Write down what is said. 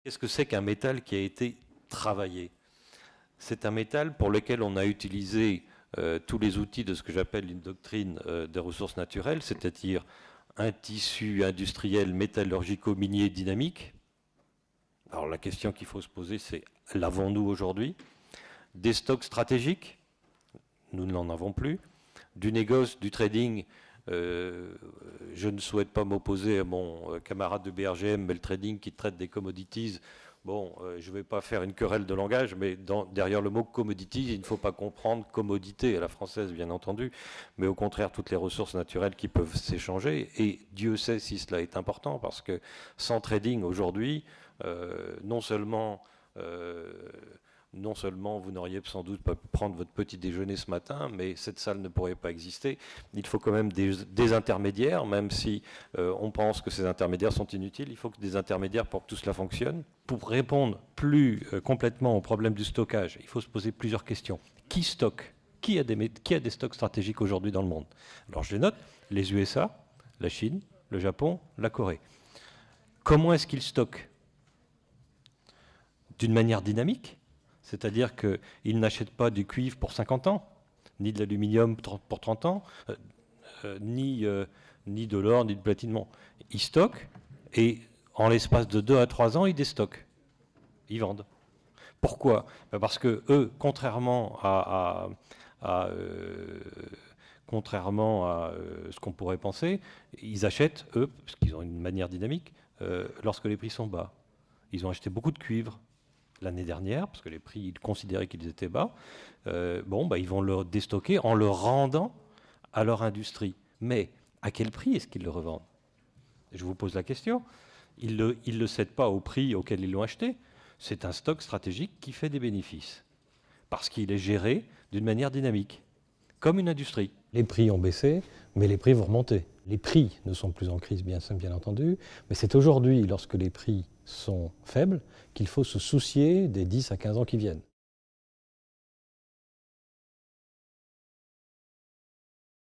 Qu'est-ce que c'est qu'un métal qui a été travaillé? C'est un métal pour lequel on a utilisé tous les outils de ce que j'appelle une doctrine des ressources naturelles, c'est-à-dire un tissu industriel métallurgico-minier dynamique. Alors la question qu'il faut se poser, c'est l'avons-nous aujourd'hui? Des stocks stratégiques, nous n'en avons plus. Du négoce, du trading, je ne souhaite pas m'opposer à mon camarade de BRGM, mais le trading qui traite des commodities, bon, je ne vais pas faire une querelle de langage, mais derrière le mot commodities, il ne faut pas comprendre commodité à la française, bien entendu, mais au contraire, toutes les ressources naturelles qui peuvent s'échanger. Et Dieu sait si cela est important, parce que sans trading aujourd'hui, non seulement vous n'auriez sans doute pas pu prendre votre petit déjeuner ce matin, mais cette salle ne pourrait pas exister. Il faut quand même des intermédiaires, même si on pense que ces intermédiaires sont inutiles. Il faut que des intermédiaires pour que tout cela fonctionne. Pour répondre plus complètement au problème du stockage, il faut se poser plusieurs questions. Qui stocke? Qui a des stocks stratégiques aujourd'hui dans le monde? Alors je les note, les USA, la Chine, le Japon, la Corée. Comment est-ce qu'ils stockent? D'une manière dynamique, c'est-à-dire qu'ils n'achètent pas du cuivre pour 50 ans, ni de l'aluminium pour 30 ans, ni de l'or, ni de platine. Non. Ils stockent et en l'espace de 2 à 3 ans, ils déstockent. Ils vendent. Pourquoi? Parce que eux, contrairement à ce qu'on pourrait penser, ils achètent, eux, parce qu'ils ont une manière dynamique, lorsque les prix sont bas. Ils ont acheté beaucoup de cuivre l'année dernière, parce que les prix, ils considéraient qu'ils étaient bas. Ils vont le déstocker en le rendant à leur industrie. Mais à quel prix est-ce qu'ils le revendent? Je vous pose la question. Ils ne le cèdent pas au prix auquel ils l'ont acheté. C'est un stock stratégique qui fait des bénéfices, parce qu'il est géré d'une manière dynamique, comme une industrie. Les prix ont baissé, mais les prix vont remonter. Les prix ne sont plus en crise, bien entendu, mais c'est aujourd'hui, lorsque les prix sont faibles, qu'il faut se soucier des 10 à 15 ans qui viennent.